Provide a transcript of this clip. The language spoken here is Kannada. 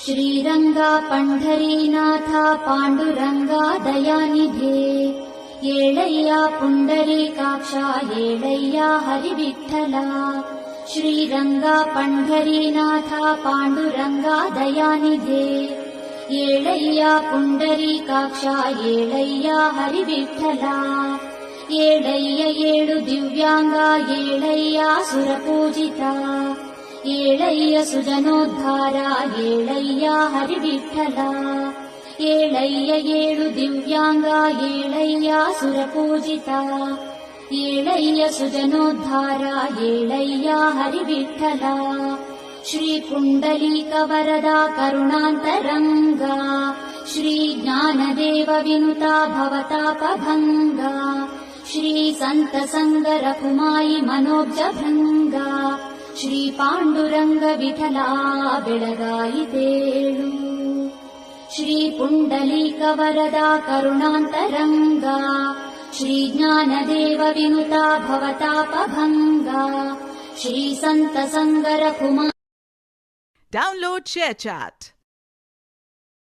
ಶ್ರೀರಂಗ ಪಂಢರೀನಾಥ ಪಾಂಡುರಂಗ ದಯಾನಿಧೇ ಏಳಯ್ಯ ಪುಂಡರೀಕಾಕ್ಷ ಏಳಯ್ಯ ಹರಿವಿಠಲ ಶ್ರೀರಂಗ ಪಂಢರೀನಾಥ ಪಾಂಡುರಂಗ ದಯಾನಿಧೇ ಏಳಯ್ಯ ಪುಂಡರೀಕಾಕ್ಷ ಏಳಯ್ಯ ಹರಿವಿಠಲ ಏಳಯ್ಯ ಏಳು ದಿವ್ಯಾಂಗ ಏಳಯ್ಯ ಸುರಪೂಜಿತ ಏಳಯ್ಯ ಸುಜನೋದ್ಧಾರ ಏಳಯ್ಯ ಹರಿವಿಠಲ ಏಳಯ್ಯ ಏಳು ದಿವ್ಯಾಂಗ ಏಳಯ್ಯ ಸುರಪೂಜಿತ ಏಳಯ್ಯ ಸುಜನೋದ್ಧಾರ ಏಳಯ್ಯ ಹರಿವಿಠಲ ಶ್ರೀ ಪುಂಡಲೀಕ ವರದ ಕರುಣಾಂತರಂಗ ಶ್ರೀ ಜ್ಞಾನದೇವ ವಿನುತ ಭವತಾಪಭಂಗ ಶ್ರೀ ಸಂತ ಸಂಗ ರಘುಮಾಯಿ ಮನೋಬ್ಜ ಭೃಂಗ ಶ್ರೀ ಪಾಂಡುರಂಗ ವಿಠಲ ಬೆಳಗಾಯಿತೇಳು ಶ್ರೀ ಪುಂಡಲೀಕ ವರದ ಕರುಣಾಂತರಂಗ ಶ್ರೀ ಜ್ಞಾನದೇವ ವಿನುತ ಭವತಾಪಭಂಗ ಶ್ರೀ ಸಂತ ಸಂಗ ರಘುಮಾಯಿ Download ShareChat.